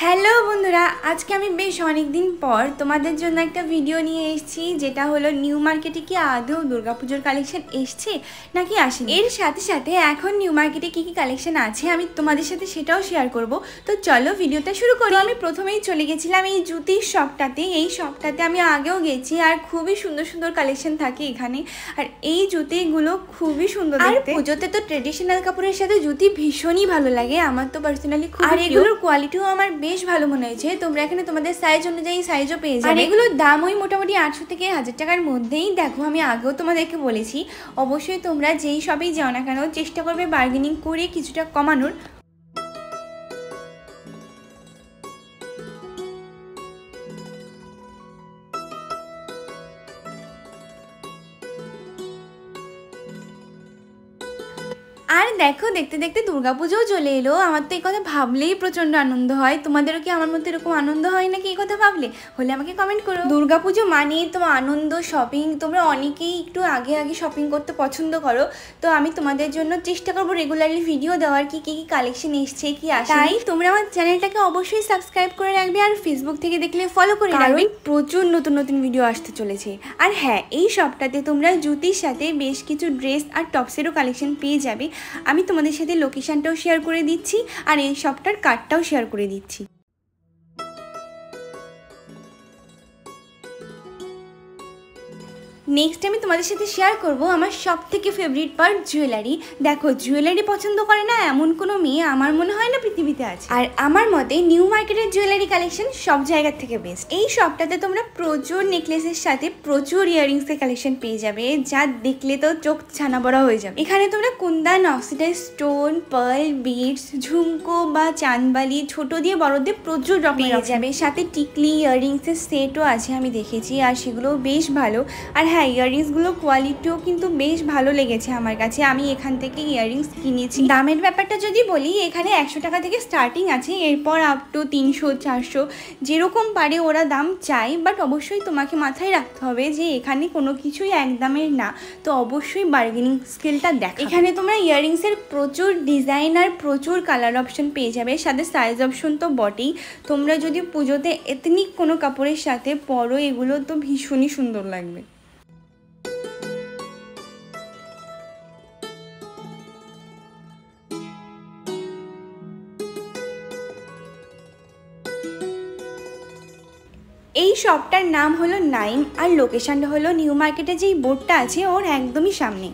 Hello বন্ধুরা, আজকে আমি বেশ অনেক দিন পর তোমাদের জন্য একটা ভিডিও নিয়ে এসেছি, যেটা হলো নিউ মার্কেটে কি আদৌ দুর্গাপুজোর কালেকশন এসছে নাকি আসেনি। এর সাথে সাথে এখন নিউ মার্কেটে কি কি কালেকশন আছে আমি তোমাদের সাথে সেটাও শেয়ার করব। তো চলো ভিডিওটা শুরু করি। আমি প্রথমেই চলে গেছিলাম এই জুতির শপটাতে। এই শপটাতে আমি আগেও গেছি আর খুবই সুন্দর সুন্দর কালেকশন থাকে এখানে। আর এই জুতিগুলো খুবই সুন্দর দেখতে। আর পুজোতে তো ট্রেডিশনাল কাপড়ের সাথে জুতি ভীষণই ভালো লাগে, আমার তো পার্সোনালি খুব। আর এগুলোর কোয়ালিটিও আমার বেশ ভালো মনে হয়েছে। তোমরা এখানে তোমাদের সাইজ অনুযায়ী সাইজও পেয়ে যাবে। আর এগুলোর দাম ওই মোটামুটি 800 থেকে 1000 টাকার মধ্যেই। দেখো আমি আগেও তোমাদেরকে বলেছি, অবশ্যই তোমরা যেই শপেই যাও না কেন চেষ্টা করবে বার্গেনিং করে কিছুটা কমানোর। আর দেখো দেখতে দেখতে দুর্গাপুজোও চলে এলো। আমার তো এই কথা ভাবলেই প্রচণ্ড আনন্দ হয়। তোমাদেরও কি আমার মধ্যে এরকম আনন্দ হয় নাকি এই কথা ভাবলে? হলে আমাকে কমেন্ট করো। দুর্গাপুজো মানে তো আনন্দ, শপিং। তোমরা অনেকেই একটু আগে আগে শপিং করতে পছন্দ করো, তো আমি তোমাদের জন্য চেষ্টা করবো রেগুলারলি ভিডিও দেওয়ার, কি কি কালেকশন এসছে কি আসে। তাই তোমরা আমার চ্যানেলটাকে অবশ্যই সাবস্ক্রাইব করে রাখবে, আর ফেসবুক থেকে দেখলে ফলো করে রাখবে। প্রচুর নতুন নতুন ভিডিও আসতে চলেছে। আর হ্যাঁ, এই শপটাতে তোমরা জুতির সাথে বেশ কিছু ড্রেস আর টপসেরও কালেকশন পেয়ে যাবে। আমি তোমাদের সাথে লোকেশনটাও শেয়ার করে দিচ্ছি আর এই শপটার কার্ডটাও শেয়ার করে দিচ্ছি। নেক্সট আমি তোমাদের সাথে শেয়ার করব আমার সব থেকে ফেভারিট পার্ট, জুয়েলারি। দেখো, জুয়েলারি পছন্দ করে না এমন কোনো মেয়ে আমার মনে হয় না পৃথিবীতে আছে। আর আমার মতে নিউ মার্কেটের জুয়েলারি কালেকশন সব জায়গার থেকে বেস্ট। এই শপটাতে তোমরা প্রচুর নেকলেসের সাথে প্রচুর ইয়াররিংসের কালেকশন পেয়ে যাবে, যা দেখলে তো চোখ ছানা বড়া হয়ে যাবে। এখানে তোমরা kundan, oxidise stone, pearl, beads, jhumka বা চাঁদবালি, ছোট দিয়ে বড় দিয়ে প্রচুর রকম পেয়ে যাবে। সাথে টিকলি ইয়াররিংসের সেটও আছে আমি দেখেছি, আর সেগুলোও বেশ ভালো। আর হ্যাঁ, ইয়াররিংসগুলোর কোয়ালিটিও কিন্তু বেশ ভালো লেগেছে আমার কাছে। আমি এখান থেকে ইয়াররিংস কিনেছি। দামের ব্যাপারটা যদি বলি, এখানে 100 টাকা থেকে স্টার্টিং আছে, এরপর আপ টু 300 400 যেরকম পারে ওরা দাম চায়। বাট অবশ্যই তোমাকে মাথায় রাখতে হবে যে এখানে কোনো কিছুই এক দামের না, তো অবশ্যই বার্গেনিং স্কিলটা দেখো। এখানে তোমরা ইয়াররিংসের প্রচুর ডিজাইন আর প্রচুর কালার অপশন পেয়ে যাবে, সাথে সাইজ অপশন তো বটেই। তোমরা যদি পুজোতে এথনিক কোনো কাপড়ের সাথে পরো, এগুলো তো ভীষণই সুন্দর লাগবে। এই শপটার নাম হলো নাইম, আর লোকেশনটা হলো নিউ মার্কেটে যেই বোর্ডটা আছে ওর একদমই সামনে।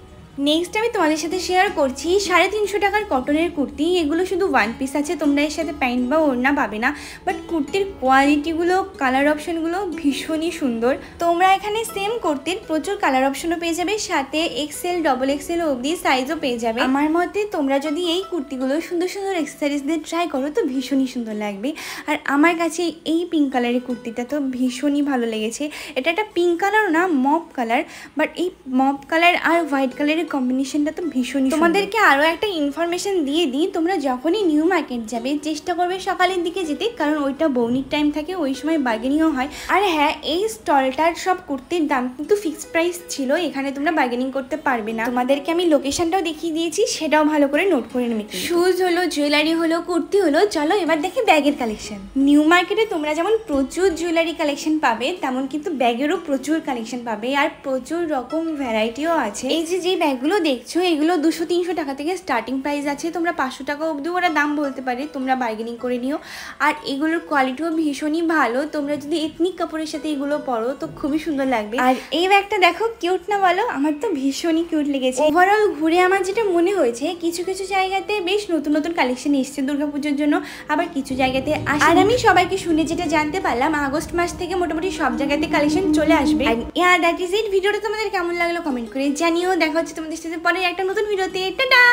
নেক্সট আমি তোমাদের সাথে শেয়ার করছি 350 টাকার কটনের কুর্তি। এগুলো শুধু ওয়ান পিস আছে, তোমরা এর সাথে প্যান্ট বা ওড়না পাবে না। বাট কুর্তির কোয়ালিটিগুলো, কালার অপশনগুলো ভীষণই সুন্দর। তোমরা এখানে সেম কুর্তির প্রচুর কালার অপশনও পেয়ে যাবে, সাথে এক্সেল, ডবল এক্সেল অবধি সাইজও পেয়ে যাবে। আমার মতে তোমরা যদি এই কুর্তিগুলো সুন্দর সুন্দর এক্সেসরিজ দিয়ে ট্রাই করো তো ভীষণই সুন্দর লাগবে। আর আমার কাছে এই পিঙ্ক কালারের কুর্তিটা তো ভীষণই ভালো লেগেছে। এটা একটা পিঙ্ক কালার না, মপ কালার, বাট এই মপ কালার আর হোয়াইট কালারের কম্বিনেশনটা তো ভীষণই। তোমাদেরকে আরও একটা ইনফরমেশন দিয়ে দিই, তোমরা যখনই নিউ মার্কেট যাবে চেষ্টা করবে সকালের দিকে যেতে, কারণ ওইটা বৌনির টাইম থাকে, ওই সময় বার্গেনিংও হয়। আর হ্যাঁ, এই স্টলটার সব কুর্তির দাম কিন্তু ফিক্সড প্রাইস ছিল, এখানে তোমরা বার্গেনিং করতে পারবে না। তোমাদেরকে আমি লোকেশনটাও দেখিয়ে দিয়েছি, সেটাও ভালো করে নোট করে নেবে। শুজ হলো, জুয়েলারি হলো, কুর্তি হলো, চলো এবার দেখি ব্যাগের কালেকশন। নিউ মার্কেটে তোমরা যেমন প্রচুর জুয়েলারি কালেকশন পাবে, তেমন কিন্তু ব্যাগেরও প্রচুর কালেকশন পাবে, আর প্রচুর রকম ভ্যারাইটিও আছে। এই যে ব্যাগগুলো দেখছো, এগুলো 200-300 টাকা থেকে স্টার্টিং প্রাইস আছে। তোমরা 500 টাকা অবধি ওরা দাম বলতে পারে, তোমরা বার্গেনিং করে নিও। আর এগুলোর কোয়ালিটিও ভীষণই ভালো। তোমরা যদি এথনিক কাপড়ের সাথে এগুলো পরো তো খুবই সুন্দর লাগবে। আর এই ব্যাগটা দেখো, কিউট না বলো? আমার তো ভীষণই কিউট লেগেছে। ওভারঅল ঘুরে আমার যেটা মনে হয়েছে, কিছু কিছু জায়গাতে বেশ নতুন নতুন কালেকশন এসছে দুর্গাপুজোর জন্য, আবার কিছু জায়গাতে আসে। আর আমি সবাইকে শুনে যেটা জানতে পারলাম, আগস্ট মাস থেকে মোটামুটি সব জায়গাতে কালেকশন চলে আসবে। আর দ্যাট ইজ ইট। ভিডিওটা তোমাদের কেমন লাগলো কমেন্ট করে জানিও। দেখা হচ্ছে তোমাদের সাথে পরে একটা নতুন ভিডিওতে। টাটা।